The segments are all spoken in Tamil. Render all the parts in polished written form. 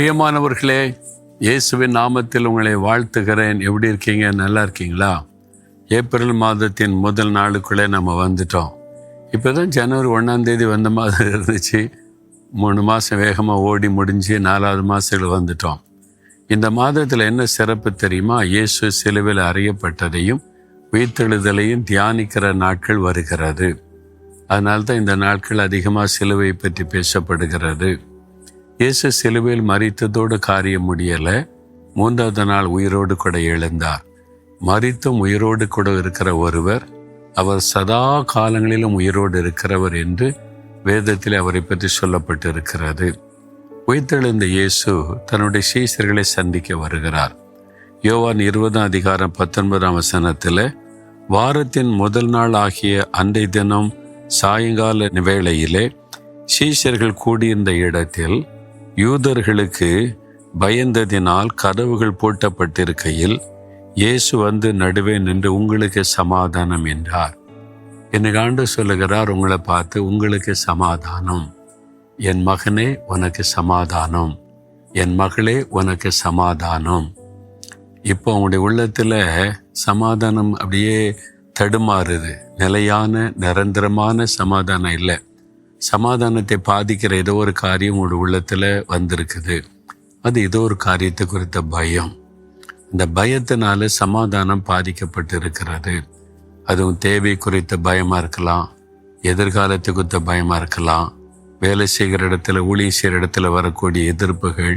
பிரியமானவர்களே, இயேசுவின் நாமத்தில் உங்களை வாழ்த்துகிறேன். எப்படி இருக்கீங்க? நல்லா இருக்கீங்களா? ஏப்ரல் மாதத்தின் முதல் நாளுக்குள்ளே நம்ம வந்துட்டோம். இப்போ தான் ஜனவரி 1 வந்த மாதிரி இருந்துச்சு. 3 மாதம் வேகமாக ஓடி முடிஞ்சு 4வது மாதத்தில் வந்துட்டோம். இந்த மாதத்தில் என்ன சிறப்பு தெரியுமா? இயேசு சிலுவையில் அறையப்பட்டதையும் உயிர்த்தெழுதலையும் தியானிக்கிற நாட்கள் வருகிறது. அதனால்தான் இந்த நாட்கள் அதிகமாக சிலுவை பற்றி பேசப்படுகிறது. இயேசு சிலுவையில் மரித்ததோடு காரியம் முடியலை. 3வது நாள் உயிரோடு கூட எழுந்தார். மரித்தும் உயிரோடு கூட இருக்கிற ஒருவர், அவர் சதா காலங்களிலும் உயிரோடு இருக்கிறவர் என்று வேதத்தில் அவரை பற்றி சொல்லப்பட்டிருக்கிறது. உயிர்த்தெழுந்த இயேசு தன்னுடைய சீஷர்களை சந்திக்க வருகிறார். யோவான் 20:19 வாரத்தின் முதல் நாள் ஆகிய அன்றைய தினம் சாயங்கால வேளையிலே சீஷர்கள் கூடியிருந்த இடத்தில் யூதர்களுக்கு பயந்ததினால் கதவுகள் பூட்டப்பட்டிருக்கையில் இயேசு வந்து நடுவே நின்று உங்களுக்கு சமாதானம் என்றார். எனக்கு ஆண்டு சொல்லுகிறார், உங்களை பார்த்து உங்களுக்கு சமாதானம். என் மகனே உனக்கு சமாதானம், என் மகளே உனக்கு சமாதானம். இப்போ உங்களுடைய உள்ளத்தில் சமாதானம் அப்படியே தடுமாறுது. நிலையான நிரந்தரமான சமாதானம் இல்லை. சமாதானத்தை பாதிக்கிற ஏதோ ஒரு காரியம் உங்களுடைய உள்ளத்தில் வந்திருக்குது. அது ஏதோ ஒரு காரியத்தை குறித்த பயம். இந்த பயத்தினால சமாதானம் பாதிக்கப்பட்டு இருக்கிறது. அதுவும் தேவை குறித்த பயமாக இருக்கலாம், எதிர்காலத்தை குறித்த பயமாக இருக்கலாம், வேலை செய்கிற இடத்துல ஊழியம் செய்கிற இடத்துல வரக்கூடிய எதிர்ப்புகள்,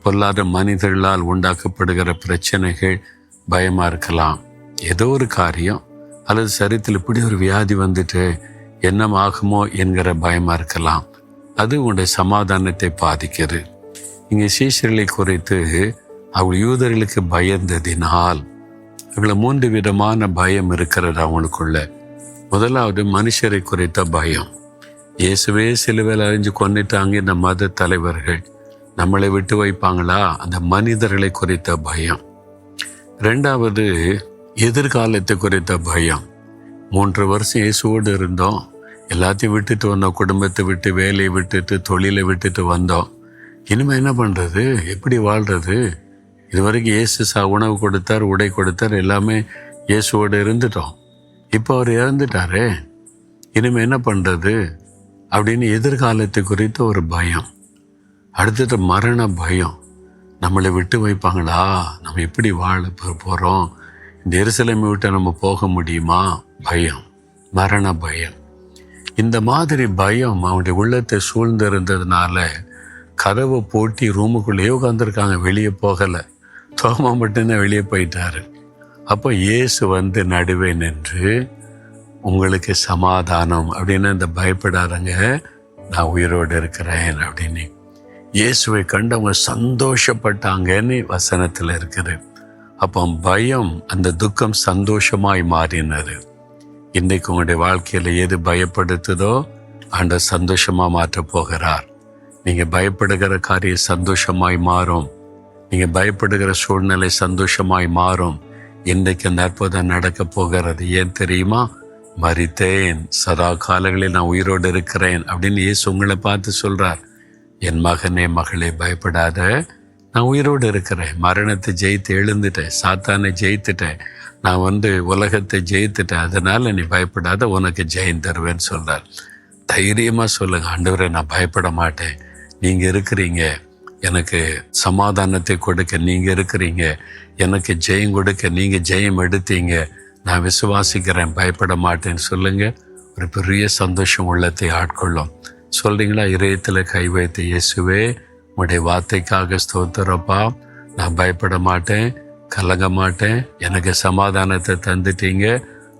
பொருளாதார மனிதர்களால் உண்டாக்கப்படுகிற பிரச்சனைகள் பயமாக இருக்கலாம். ஏதோ ஒரு காரியம் அல்லது சரீரத்தில் இப்படி ஒரு வியாதி வந்துட்டு என்ன ஆகுமோ என்கிற பயமா இருக்கலாம். அது உங்களுடைய சமாதானத்தை பாதிக்கிறது. இங்கே சீஷர்களை குறித்து அவள் யூதர்களுக்கு பயந்ததினால் அவங்கள 3 விதமான பயம் இருக்கிறது அவங்களுக்குள்ள. முதலாவது மனுஷரை குறித்த பயம். இயேசுவே சிலுவையில் அறைஞ்சு கொன்னிட்டாங்க இந்த மத தலைவர்கள், நம்மளை விட்டு வைப்பாங்களா? அந்த மனிதர்களை குறித்த பயம். 2வது எதிர்காலத்தை குறித்த பயம். 3 வருஷம் இயேசுவோடு இருந்தோம், எல்லாத்தையும் விட்டுட்டு வந்தோம், குடும்பத்தை விட்டு, வேலையை விட்டுட்டு, தொழிலை விட்டுட்டு வந்தோம். இனிமேல் என்ன பண்ணுறது? எப்படி வாழ்கிறது? இதுவரைக்கும் இயேசு உணவு கொடுத்தார், உடை கொடுத்தார், எல்லாமே இயேசுவோடு இருந்துட்டோம். இப்போ அவர் இறந்துட்டாரே, இனிமேல் என்ன பண்ணுறது அப்படின்னு எதிர்காலத்தை குறித்த ஒரு பயம். அடுத்தது மரண பயம். நம்மளை விட்டு வைப்பாங்களா? நம்ம எப்படி வாழ போகிறோம்? இந்த எருசலேமை விட்டு நம்ம போக முடியுமா? பயம், மரண பயம். இந்த மாதிரி பயம் அவனுடைய உள்ளத்தை சூழ்ந்து இருந்ததுனால கதவை போட்டி ரூமுக்குள்ளேயே உட்காந்துருக்காங்க, வெளியே போகலை. தோமா மட்டும்தான் வெளியே போயிட்டாரு. அப்போ இயேசு வந்து நடுவே நின்று உங்களுக்கு சமாதானம் அப்படின்னு, இந்த பயப்படாதங்க, நான் உயிரோடு இருக்கிறேன் அப்படின்னு இயேசுவை கண்டு அவங்க சந்தோஷப்பட்டாங்கன்னு வசனத்தில் இருக்குது. அப்போ பயம், அந்த துக்கம் சந்தோஷமாய் மாறினது. இன்றைக்கு உங்களுடைய வாழ்க்கையில் எது பயப்படுத்துதோ ஆண்டவர் சந்தோஷமாக மாற்றப் போகிறார். நீங்கள் பயப்படுகிற காரியம் சந்தோஷமாய் மாறும். நீங்கள் பயப்படுகிற சூழ்நிலை சந்தோஷமாய் மாறும். இன்றைக்கு அந்த அற்புதம் நடக்க போகிறது. ஏன் தெரியுமா? மரித்தேன், சதா காலங்களில் நான் உயிரோடு இருக்கிறேன் அப்படின்னு இயேசு உங்களை பார்த்து சொல்கிறார். என் மகனே மகளே பயப்படாத, நான் உயிரோடு இருக்கிறேன். மரணத்தை ஜெயித்து எழுந்துட்டேன், சாத்தானை ஜெயித்துட்டேன், நான் உலகத்தை ஜெயித்துட்டேன். அதனால் நீ பயப்படாத, உனக்கு ஜெயம் தருவேன்னு சொல்கிறார். தைரியமாக சொல்லுங்க, ஆண்டவரே நான் பயப்பட மாட்டேன், நீங்கள் இருக்கிறீங்க, எனக்கு சமாதானத்தை கொடுக்க நீங்கள் இருக்கிறீங்க, எனக்கு ஜெயம் கொடுக்க நீங்கள் ஜெயம் எடுத்தீங்க, நான் விசுவாசிக்கிறேன், பயப்பட மாட்டேன்னு சொல்லுங்கள். ஒரு பெரிய சந்தோஷம் உள்ளத்தை ஆட்கொள்ளும். சொல்கிறீங்களா? இதயத்தில் கை வைத்து, இயேசுவே உங்களுடைய வார்த்தைக்காக ஸ்தோத்திரப்பா, நான் பயப்பட மாட்டேன், கலங்க மாட்டேன், எனக்கு சமாதானத்தை தந்துட்டீங்க,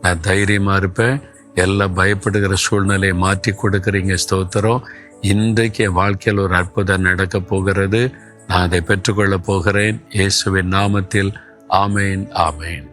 நான் தைரியமாக இருப்பேன், எல்லாம் பயப்படுகிற சூழ்நிலையை மாற்றி கொடுக்குறீங்க, ஸ்தோத்திரம். இன்றைக்கு என் வாழ்க்கையில் ஒரு அற்புதம் நடக்க போகிறது, நான் அதை பெற்றுக்கொள்ள போகிறேன். இயேசுவின் நாமத்தில் ஆமேன், ஆமேன்.